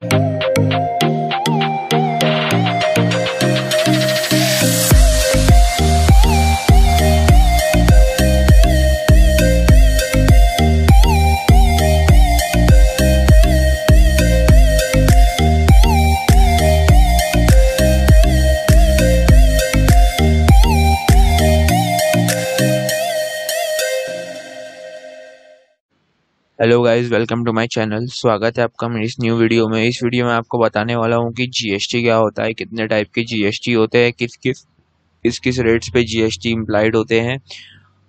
Hello guys, welcome to my channel. स्वागत है आपका मेरी इस न्यू वीडियो में। इस वीडियो में आपको बताने वाला हूँ कि जीएसटी क्या होता है, कितने टाइप के जीएसटी होते हैं, किस किस रेट्स पे जीएसटी इम्प्लाइड होते हैं।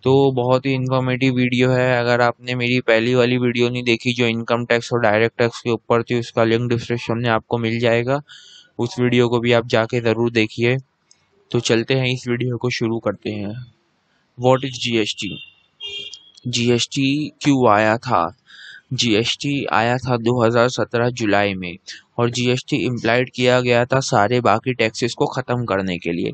तो बहुत ही इन्फॉर्मेटिव वीडियो है। अगर आपने मेरी पहली वाली वीडियो नहीं देखी जो इनकम टैक्स और डायरेक्ट टैक्स के ऊपर थी, उसका लिंक डिस्क्रिप्शन में आपको मिल जाएगा। उस वीडियो को भी आप जाके ज़रूर देखिए। तो चलते हैं, इस वीडियो को शुरू करते हैं। What is GST? जीएसटी क्यों आया था? जीएसटी आया था 2017 जुलाई में, और जीएसटी इम्प्लाइड किया गया था सारे बाकी टैक्सेस को ख़त्म करने के लिए।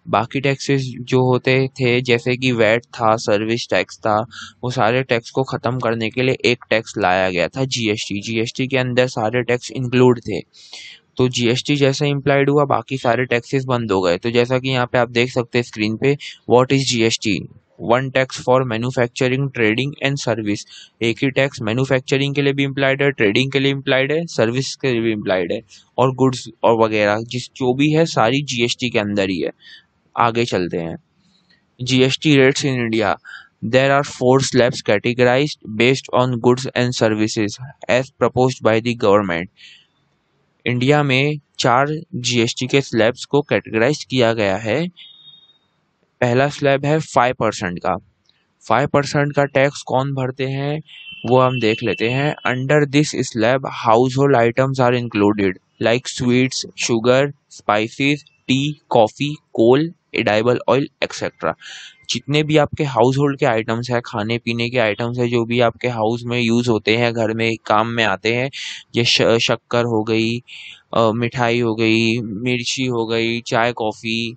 बाकी टैक्सेस जो होते थे, जैसे कि वैट था, सर्विस टैक्स था, वो सारे टैक्स को ख़त्म करने के लिए एक टैक्स लाया गया था, जीएसटी। जीएसटी के अंदर सारे टैक्स इंक्लूड थे। तो जीएसटी जैसे इम्प्लाइड हुआ, बाकी सारे टैक्सेस बंद हो गए। तो जैसा कि यहाँ पे आप देख सकते हैं स्क्रीन पे, what is GST? One tax for manufacturing, trading and service. एक ही टैक्स मैन्युफैक्चरिंग के लिए भी इम्प्लाइड है, ट्रेडिंग के लिए इम्प्लाइड है, सर्विस के लिए भी इम्प्लाइड है, और गुड्स और वगैरह जो भी है सारी जीएसटी के अंदर ही है। आगे चलते हैं। GST rates in India. There are 4 slabs categorized based on goods and services as proposed by the government. India में 4 जीएसटी के स्लैब्स को कैटेगराइज किया गया है। पहला स्लैब है 5% का। 5% का टैक्स कौन भरते हैं वो हम देख लेते हैं। Under this slab household items are included like sweets, sugar, spices, tea, coffee, coal, edible oil etcetera. जितने भी आपके हाउस होल्ड के आइटम्स हैं, खाने पीने के आइटम्स हैं, जो भी आपके हाउस में यूज़ होते हैं, घर में काम में आते हैं, ये शक्कर हो गई, मिठाई हो गई, मिर्ची हो गई, चाय कॉफ़ी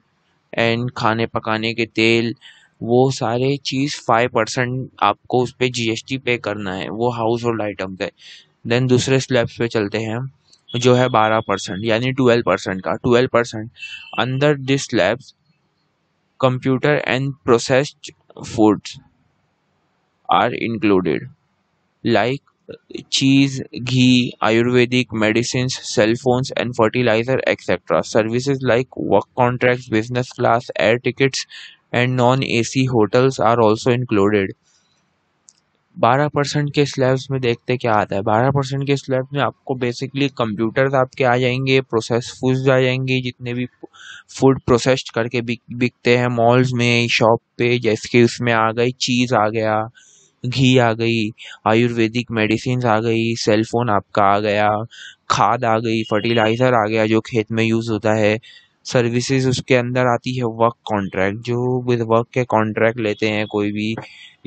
एंड खाने पकाने के तेल, वो सारे चीज़ 5% आपको उस पर जीएसटी पे करना है। वो हाउस होल्ड आइटम्स है। देन दूसरे स्लैब्स पे चलते हैं, जो है 12% यानी 12% का। 12% under this slabs computer and processed foods are included like cheese, ghee, Ayurvedic medicines, cell phones and fertilizer, etc. Services like work contracts, business class, air tickets and non-AC hotels are also included. 12% के slabs में देखते क्या आता है। 12% के slab में आपको basically computers आपके आ जाएंगे, प्रोसेस फूड्स आ जाएंगे, जितने भी फूड प्रोसेस्ड करके बिकते हैं मॉल्स में, शॉप पे, जैसे कि उसमें आ गई चीज़, आ गया घी, आ गई आयुर्वेदिक मेडिसिन, आ गई सेलफोन आपका आ गया, खाद आ गई, फर्टिलाइज़र आ गया जो खेत में यूज़ होता है। सर्विसेज उसके अंदर आती है वर्क कॉन्ट्रैक्ट, जो विद वर्क के कॉन्ट्रैक्ट लेते हैं कोई भी,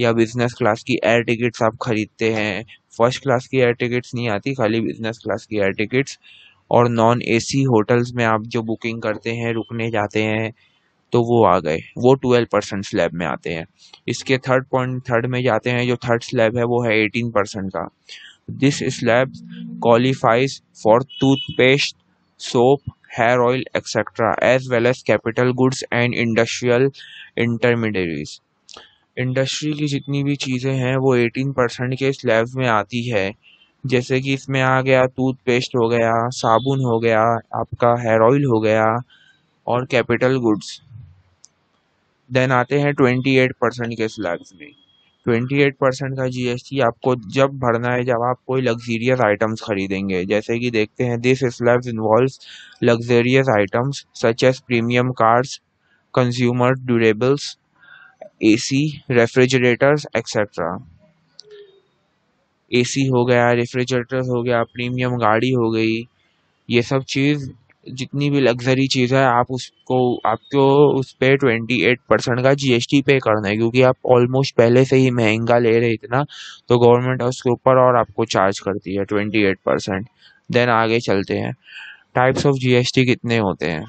या बिजनेस क्लास की एयर टिकट्स आप खरीदते हैं। फर्स्ट क्लास की एयर टिकट्स नहीं आती, खाली बिजनेस क्लास की एयर टिकट्स। और नॉन एसी होटल्स में आप जो बुकिंग करते हैं, रुकने जाते हैं, तो वो आ गए, वो 12% स्लैब में आते हैं। इसके थर्ड में जाते हैं, जो थर्ड स्लैब है वो है 18% का। This slab qualifies for toothpaste, soap, hair oil etcetera as well as capital goods and industrial intermediaries. Industry की जितनी भी चीज़ें हैं वो 18% के स्लैब में आती है। जैसे कि इसमें आ गया टूथपेस्ट हो गया, साबुन हो गया, आपका हेयर ऑयल हो गया, और कैपिटल गुड्स। देन आते हैं 28% के स्लैब्स में। 28% का जीएसटी आपको जब भरना है जब आप कोई लग्जरियस आइटम्स खरीदेंगे। जैसे कि देखते हैं, this slabs involves luxurious items such as premium cars, consumer durables, AC, refrigerators etcetera. AC हो गया, रेफ्रिजरेटर हो गया, प्रीमियम गाड़ी हो गई, ये सब चीज़ जितनी भी लग्जरी चीज़ है आपको उस पे 28% का जीएसटी पे करना है, क्योंकि आप ऑलमोस्ट पहले से ही महंगा ले रहे इतना, तो गवर्नमेंट उसके ऊपर और आपको चार्ज करती है 28%। देन आगे चलते हैं, टाइप्स ऑफ जीएसटी कितने होते हैं।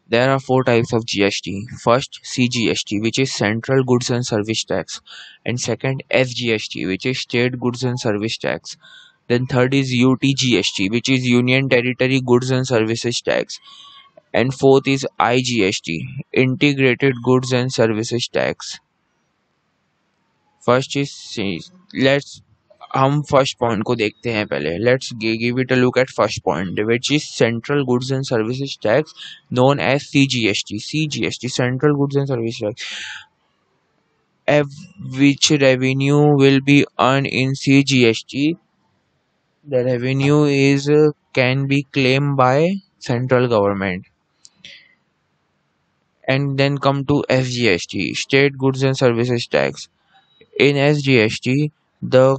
There are 4 types of GST. First, CGST, which is Central Goods and Service Tax, and second, SGST, which is State Goods and Service Tax. Then third is UTGST, which is Union Territory Goods and Services Tax. And fourth is IGST, Integrated Goods and Services Tax. First is let's हम first point को देखते हैं पहले. Let's give it a look at first point, which is central goods and services tax known as CGST. CGST, central goods and service tax, which revenue will be earned in CGST. The revenue is can be claimed by central government. And then come to SGST, State Goods and Services Tax. In SGST, the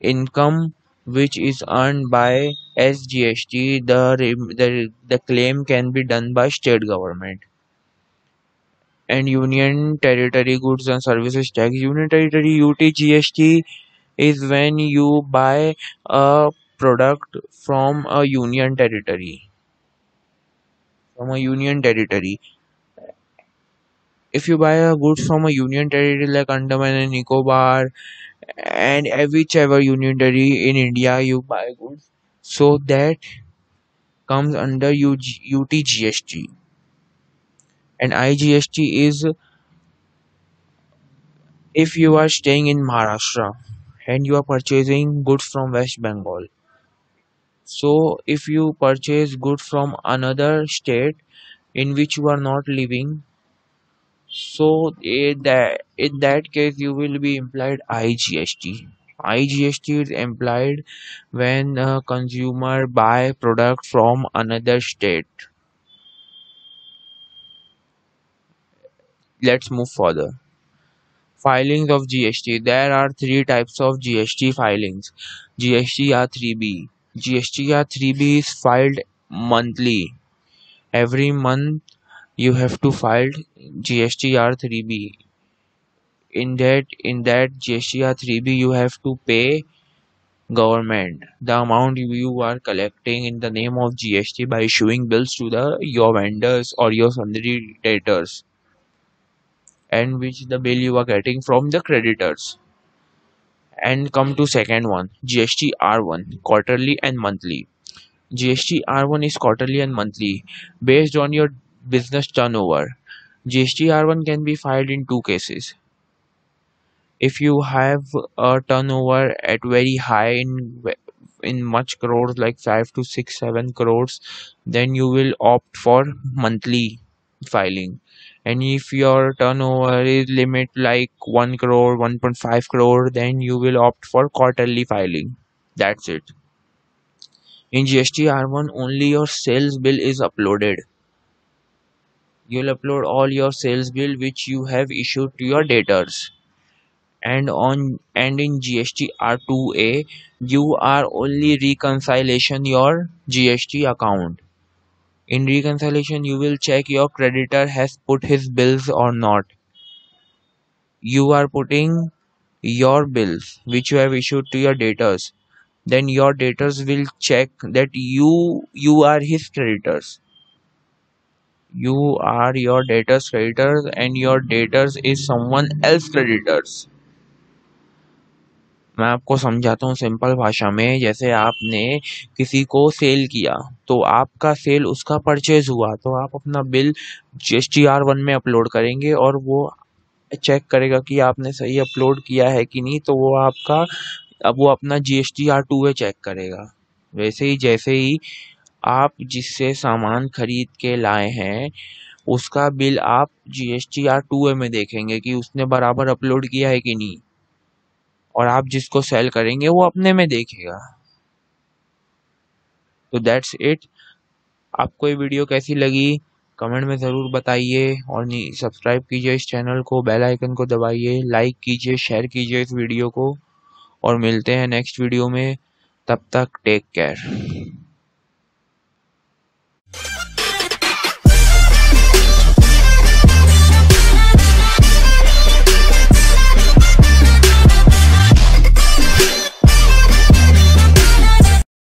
income which is earned by SGST, the claim can be done by state government. And Union Territory Goods and Services Tax, Union Territory UTGST, is when you buy a product from a union territory. If you buy a goods from a union territory like Andaman and Nicobar and whichever union territory in India you buy goods, so that comes under UTGST. And IGST is if you are staying in Maharashtra and you are purchasing goods from West Bengal. So if you purchase goods from another state in which you are not living, so in that case you will be implied IGST. IGST is implied when a consumer buy product from another state. Let's move further. Filings of GST. There are three types of GST filings. GST R3B. GST R3B is filed monthly. Every month you have to file GST R3B. In that GST R3B you have to pay government the amount you are collecting in the name of GST by issuing bills to your vendors or your sundry debtors, and which the bill you are getting from the creditors. And come to second one, GST R1, quarterly and monthly. GST R1 is quarterly and monthly based on your business turnover. GST R1 can be filed in two cases. If you have a turnover at very high in much crores like 5 to 6 7 crores, then you will opt for monthly filing. And if your turnover is limit like 1 crore 1.5 crore, then you will opt for quarterly filing. That's it. In GST R1 only your sales bill is uploaded. You'll upload all your sales bill which you have issued to your debtors. And in GST R2A you are only reconciliation your GST account. In reconciliation you will check your creditor has put his bills or not. You are putting your bills which you have issued to your debtors, then your debtors will check that you are his creditors. You are your debtors creditors and your debtors is someone else creditors. मैं आपको समझाता हूँ simple भाषा में. जैसे आपने किसी को सेल किया तो आपका सेल उसका परचेज हुआ, तो आप अपना बिल GST R1 में अपलोड करेंगे और वो चेक करेगा कि आपने सही अपलोड किया है कि नहीं, तो वो आपका अब वो अपना GST R2A चेक करेगा. वैसे ही जैसे ही आप जिससे सामान खरीद के लाए हैं उसका बिल आप GST R2A में देखेंगे कि उसने बराबर अपलोड किया है कि नहीं, और आप जिसको सेल करेंगे वो अपने में देखेगा. तो दैट्स इट. आपको ये वीडियो कैसी लगी कमेंट में ज़रूर बताइए, और सब्सक्राइब कीजिए इस चैनल को, बेल आइकन को दबाइए, लाइक कीजिए, शेयर कीजिए इस वीडियो को, और मिलते हैं नेक्स्ट वीडियो में. तब तक टेक केयर.